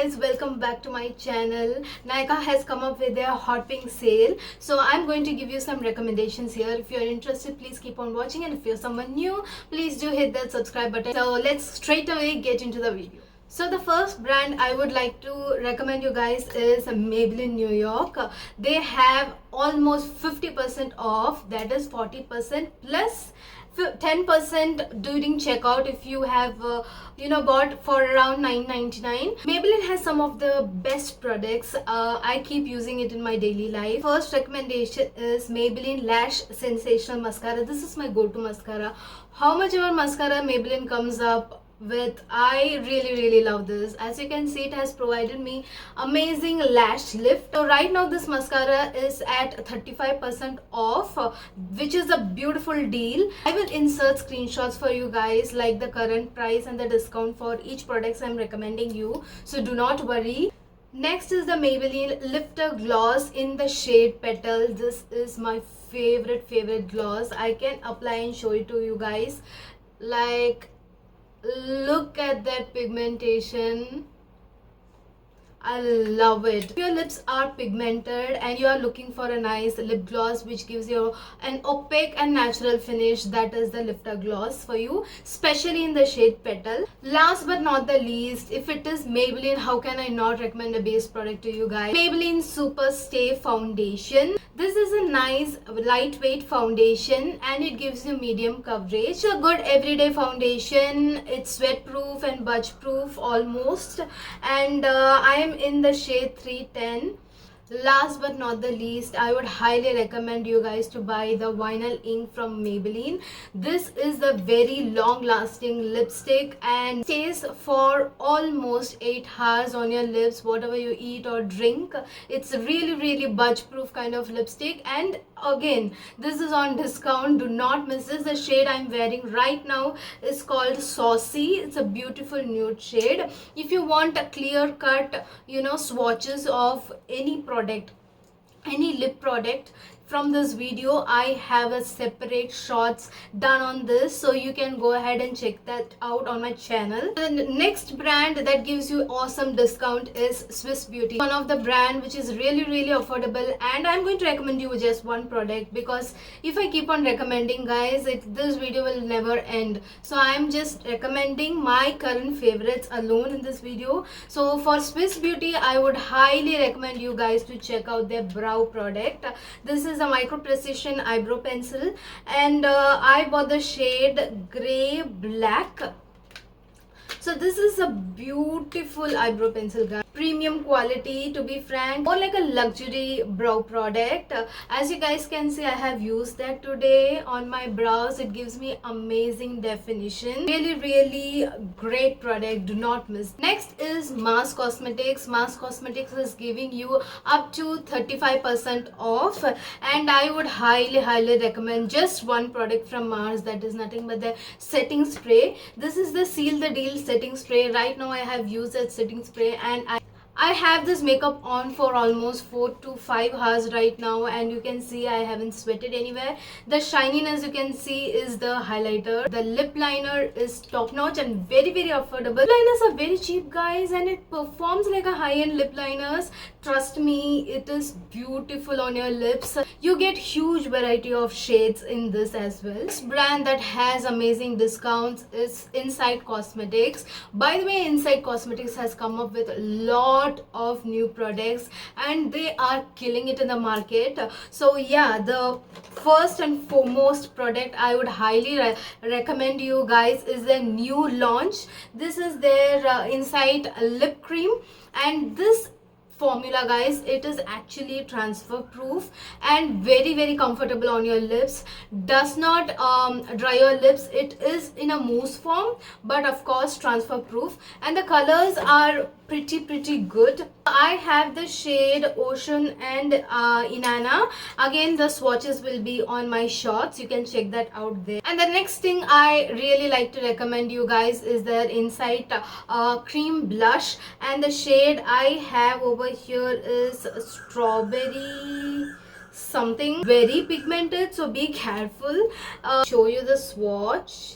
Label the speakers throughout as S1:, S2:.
S1: guys, welcome back to my channel. Nykaa has come up with their hot pink sale, so I'm going to give you some recommendations here. If you're interested, please keep on watching, and if you're someone new, please do hit that subscribe button. So let's straight away get into the video. So the first brand I would like to recommend you guys is Maybelline New York. They have almost 50% off, that is 40% plus 10% during checkout if you have bought for around $9.99. Maybelline has some of the best products. I keep using it in my daily life. First recommendation is Maybelline Lash Sensational Mascara. This is my go-to mascara. How much ever mascara Maybelline comes up with, I really love this. As you can see, it has provided me amazing lash lift. So right now this mascara is at 35% off, which is a beautiful deal. I will insert screenshots for you guys, like the current price and the discount for each product I'm recommending you, so do not worry. Next is the Maybelline Lifter Gloss in the shade Petal. This is my favorite gloss. I can apply and show it to you guys. Like, look at that pigmentation. I love it. If your lips are pigmented and you are looking for a nice lip gloss which gives you an opaque and natural finish, that is the Lifter Gloss for you, especially in the shade Petal. Last but not the least, if it is Maybelline, how can I not recommend a base product to you guys? Maybelline Super Stay Foundation. This is a nice lightweight foundation and it gives you medium coverage. It's a good everyday foundation. It's sweat proof and budge proof almost, and I am in the shade 310. Last but not the least, I would highly recommend you guys to buy the Vinyl Ink from Maybelline. This is a very long lasting lipstick and stays for almost 8 hours on your lips, whatever you eat or drink. It's really budge proof kind of lipstick, and again, this is on discount. Do not miss this. The shade I'm wearing right now is called Saucy. It's a beautiful nude shade. If you want a clear cut swatches of any lip product from this video, I have a separate shots done on this, so you can go ahead and check that out on my channel. The next brand that gives you awesome discount is Swiss Beauty, one of the brand which is really affordable, and I'm going to recommend you just one product, because if I keep on recommending guys, this video will never end. So I'm just recommending my current favorites alone in this video. So for Swiss Beauty, I would highly recommend you guys to check out their brow product. This is a micro precision eyebrow pencil, and I bought the shade Gray Black. So this is a beautiful eyebrow pencil, guys. Premium quality, to be frank, more like a luxury brow product. As you guys can see, I have used that today on my brows. It gives me amazing definition. Really great product. Do not miss. Next is Mars Cosmetics. Mars Cosmetics is giving you up to 35% off, and I would highly recommend just one product from Mars. That is nothing but the setting spray. This is the Seal the Deal setting spray. Right now I have used that setting spray, and I have this makeup on for almost 4 to 5 hours right now, and you can see I haven't sweated anywhere. The shininess you can see is the highlighter. The lip liner is top notch and very affordable. Lip liners are very cheap, guys, and it performs like a high-end lip liners. Trust me, it is beautiful on your lips. You get huge variety of shades in this as well. This brand that has amazing discounts is Inside Cosmetics. By the way, Inside Cosmetics has come up with a lot of new products and they are killing it in the market. So yeah, the first and foremost product I would highly recommend you guys is their new launch. This is their Inside Lip Cream, and this formula, guys, it is actually transfer proof and very comfortable on your lips. Does not dry your lips. It is in a mousse form, but of course transfer proof, and the colors are pretty good. I have the shade Ocean and Inanna. Again, the swatches will be on my shorts. You can check that out there. And the next thing I really like to recommend you guys is their Insight Cream Blush, and the shade I have over here is Strawberry something, very pigmented, so be careful. Show you the swatch.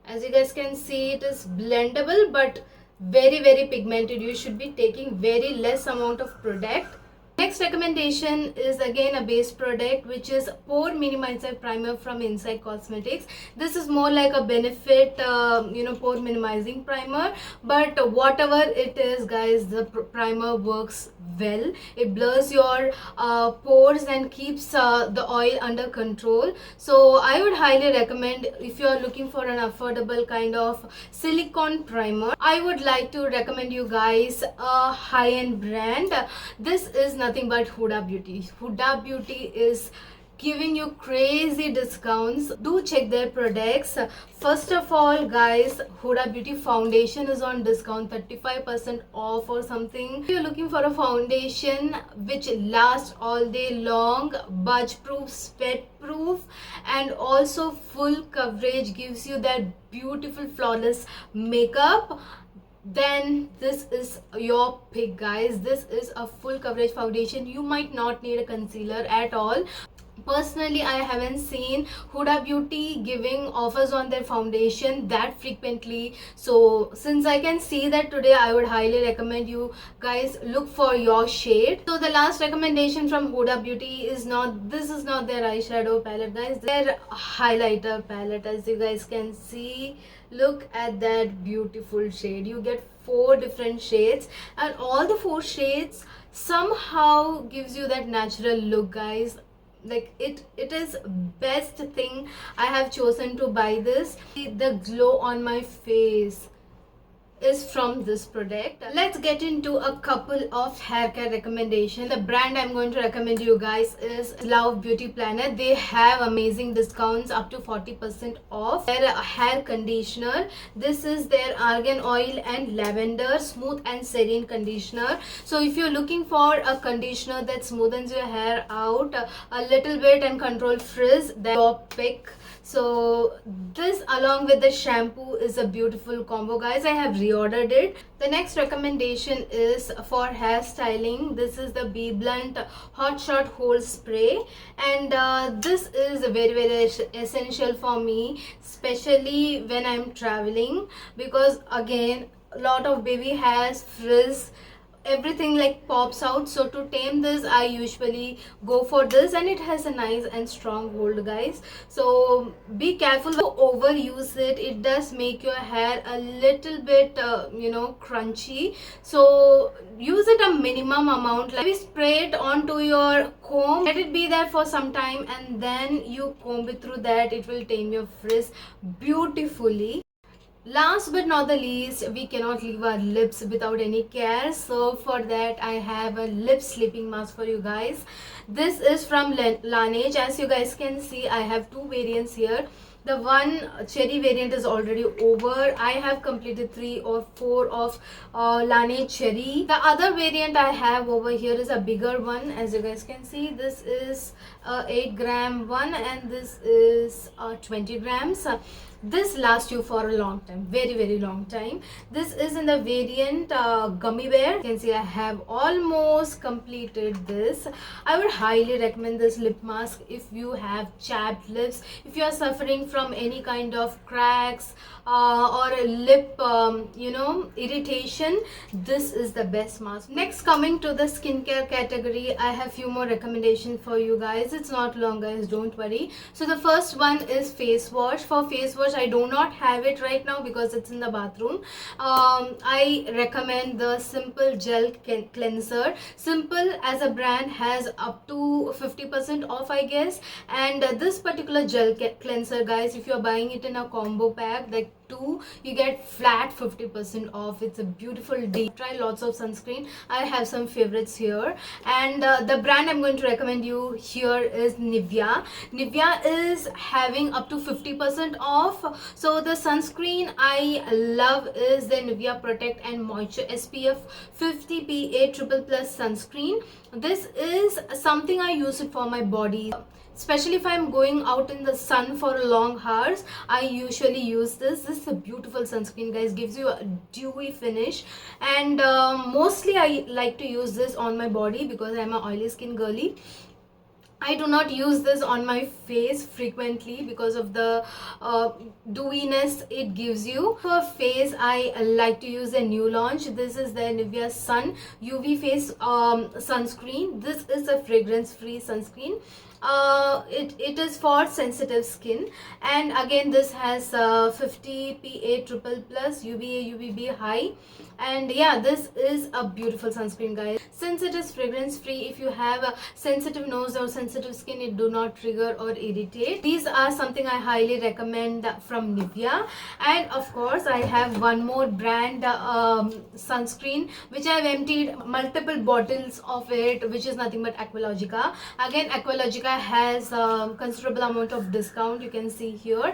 S1: As you guys can see, it is blendable, but very pigmented. You should be taking very less amount of product. Next recommendation is again a base product, which is Pore Minimizer Primer from Insight Cosmetics. This is more like a benefit, pore minimizing primer, but whatever it is, guys, the primer works well. It blurs your pores and keeps the oil under control. So I would highly recommend, if you are looking for an affordable kind of silicone primer, I would like to recommend you guys a high-end brand. This is nothing but Huda Beauty. Huda Beauty is giving you crazy discounts. Do check their products. First of all, guys, Huda Beauty foundation is on discount, 35% off or something. If you're looking for a foundation which lasts all day long, budge proof, sweat proof, and also full coverage, gives you that beautiful flawless makeup, then this is your pick, guys. This is a full coverage foundation. You might not need a concealer at all. Personally, I haven't seen Huda Beauty giving offers on their foundation that frequently. So since I can see that today, I would highly recommend you guys look for your shade. So the last recommendation from Huda Beauty is this is not their eyeshadow palette, guys. Their highlighter palette. As you guys can see, look at that beautiful shade. You get 4 different shades, and all the 4 shades somehow gives you that natural look, guys. Like it is best thing I have chosen to buy this. The glow on my face is from this product. Let's get into a couple of hair care recommendations. The brand I'm going to recommend you guys is Love Beauty Planet. They have amazing discounts up to 40% off their hair conditioner. This is their argan oil and lavender smooth and serene conditioner. So if you're looking for a conditioner that smoothens your hair out a little bit and control frizz, then your pick. So this along with the shampoo is a beautiful combo, guys. I have reordered it. The next recommendation is for hair styling. This is the BBlunt Hot Shot Hold Spray, and this is very essential for me, especially when I'm traveling, because again a lot of baby hairs, frizz, everything like pops out. So to tame this, I usually go for this, and it has a nice and strong hold, guys. So be careful to overuse it. It does make your hair a little bit crunchy. So use it a minimum amount, like spray it onto your comb, let it be there for some time, and then you comb it through that. It will tame your frizz beautifully. Last but not the least, we cannot leave our lips without any care. So for that, I have a lip sleeping mask for you guys. This is from Laneige. As you guys can see, I have 2 variants here. The one cherry variant is already over. I have completed 3 or 4 of Laneige cherry. The other variant I have over here is a bigger one. As you guys can see, this is a 8-gram one, and this is 20 grams. This lasts you for a long time, very long time. This is in the variant gummy bear. You can see I have almost completed this. I would highly recommend this lip mask if you have chapped lips, if you are suffering from any kind of cracks or a lip irritation. This is the best mask. Next, coming to the skincare category, I have few more recommendations for you guys. It's not long, guys, don't worry. So the first one is face wash. For face wash, I do not have it right now because it's in the bathroom. I recommend the Simple Gel Cleanser. Simple as a brand has up to 50% off, I guess, and this particular gel cleanser, guys, if you're buying it in a combo pack, like 2, you get flat 50% off. It's a beautiful deal. Try lots of sunscreen. I have some favorites here, and the brand I'm going to recommend you here is Nivea. Nivea is having up to 50% off. So the sunscreen I love is the Nivea Protect and Moisture SPF 50 PA++ sunscreen. This is something I use it for my body, especially if I'm going out in the sun for long hours. I usually use this. This is a beautiful sunscreen, guys. Gives you a dewy finish, and mostly I like to use this on my body because I'm an oily skin girly. I do not use this on my face frequently because of the dewiness it gives you. For face, I like to use a new launch. This is the Nivea Sun UV Face sunscreen. This is a fragrance-free sunscreen. It is for sensitive skin, and again this has 50 PA triple plus UVA UVB high, and yeah, this is a beautiful sunscreen, guys. Since it is fragrance free, if you have a sensitive nose or sensitive skin, it do not trigger or irritate. These are something I highly recommend from Nivea. And of course I have one more brand sunscreen which I have emptied multiple bottles of it, which is nothing but Aqualogica. Again, Aqualogica has considerable amount of discount, you can see here.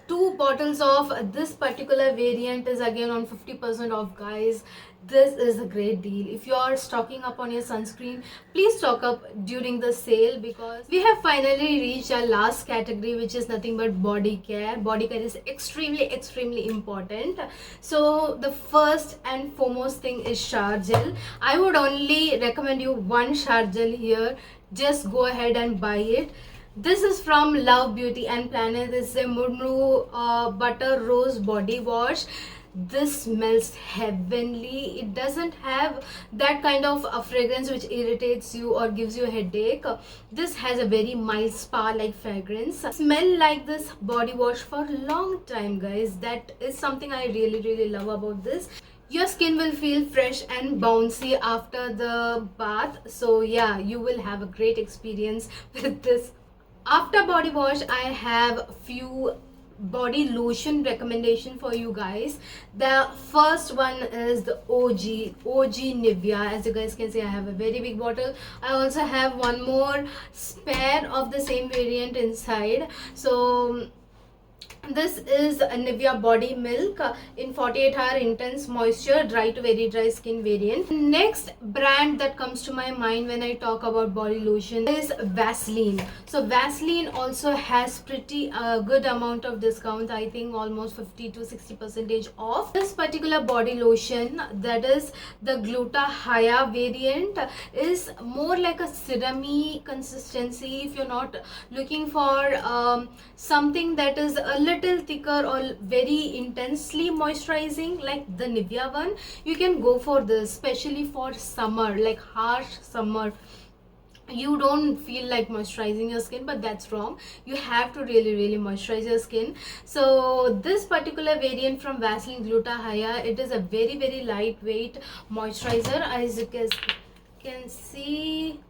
S1: Two bottles of this particular variant is again on 50% off, guys. This is a great deal. If you are stocking up on your sunscreen, please stock up during the sale, because we have finally reached our last category, which is nothing but body care. Body care is extremely important. So the first and foremost thing is shower gel. I would only recommend you one shower gel here. Just go ahead and buy it. This is from Love Beauty and Planet. This is a Murmuru Butter Rose Body Wash. This smells heavenly. It doesn't have that kind of fragrance which irritates you or gives you a headache. This has a very mild spa like fragrance. Smell like this body wash for a long time, guys. That is something I really love about this. Your skin will feel fresh and bouncy after the bath. So yeah, you will have a great experience with this. After body wash, I have few body lotion recommendation for you guys. The first one is the OG Nivea. As you guys can see, I have a very big bottle. I also have one more spare of the same variant inside. So this is a Nivea Body Milk in 48-hour intense moisture dry to very dry skin variant. Next brand that comes to my mind when I talk about body lotion is Vaseline. So Vaseline also has pretty good amount of discount. I think almost 50 to 60% off. This particular body lotion, that is the Gluta-Hya variant, is more like a serum-y consistency. If you're not looking for something that is a little thicker or very intensely moisturizing like the Nivea one, you can go for this, especially for summer, like harsh summer. You don't feel like moisturizing your skin, but that's wrong. You have to really moisturize your skin. So this particular variant from Vaseline Gluta-Hya, it is a very lightweight moisturizer. As you guys can see,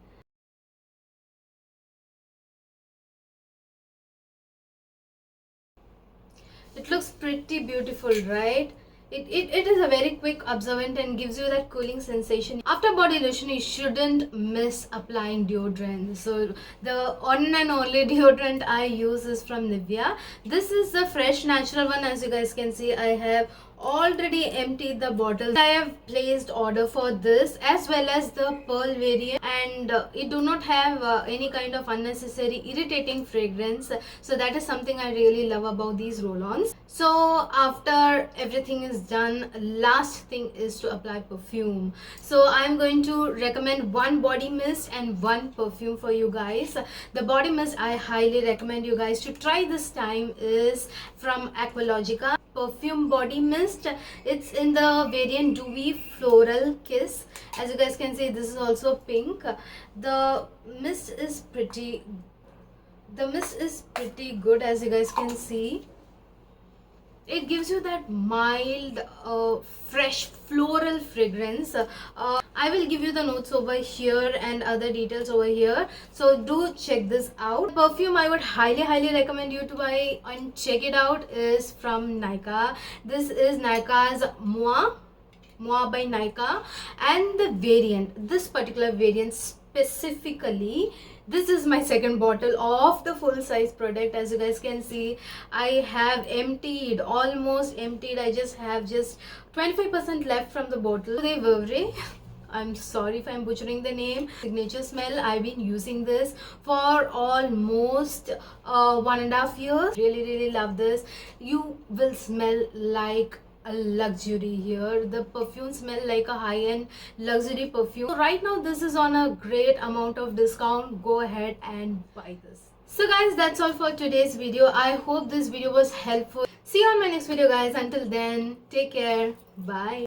S1: it looks pretty beautiful, right? It is a very quick absorbent and gives you that cooling sensation. After body lotion, you shouldn't miss applying deodorant. So the one and only deodorant I use is from Nivea. This is the fresh natural one. As you guys can see, I have already emptied the bottle. I have placed order for this as well as the pearl variant, and it do not have any kind of unnecessary irritating fragrance. So that is something I really love about these roll-ons. So after everything is done, last thing is to apply perfume. So I'm going to recommend one body mist and one perfume for you guys. The body mist I highly recommend you guys to try this time is from Aqualogica perfume body mist. It's in the variant Dewy Floral Kiss. As you guys can see, this is also pink. The mist is pretty good. As you guys can see, it gives you that mild fresh floral fragrance. I will give you the notes over here and other details over here, so do check this out. The perfume I would highly recommend you to buy and check it out is from Nykaa. This is Nykaa's Moi by Nykaa, and the variant, this particular variant specifically, this is my second bottle of the full size product. As you guys can see, I have almost emptied. I just have 25% left from the bottle. I'm sorry if I'm butchering the name. Signature smell. I've been using this for almost 1.5 years. Really love this. You will smell like a luxury here. The perfume smell like a high-end luxury perfume. So right now this is on a great amount of discount. Go ahead and buy this. So guys, that's all for today's video. I hope this video was helpful. See you on my next video guys. Until then, take care. Bye.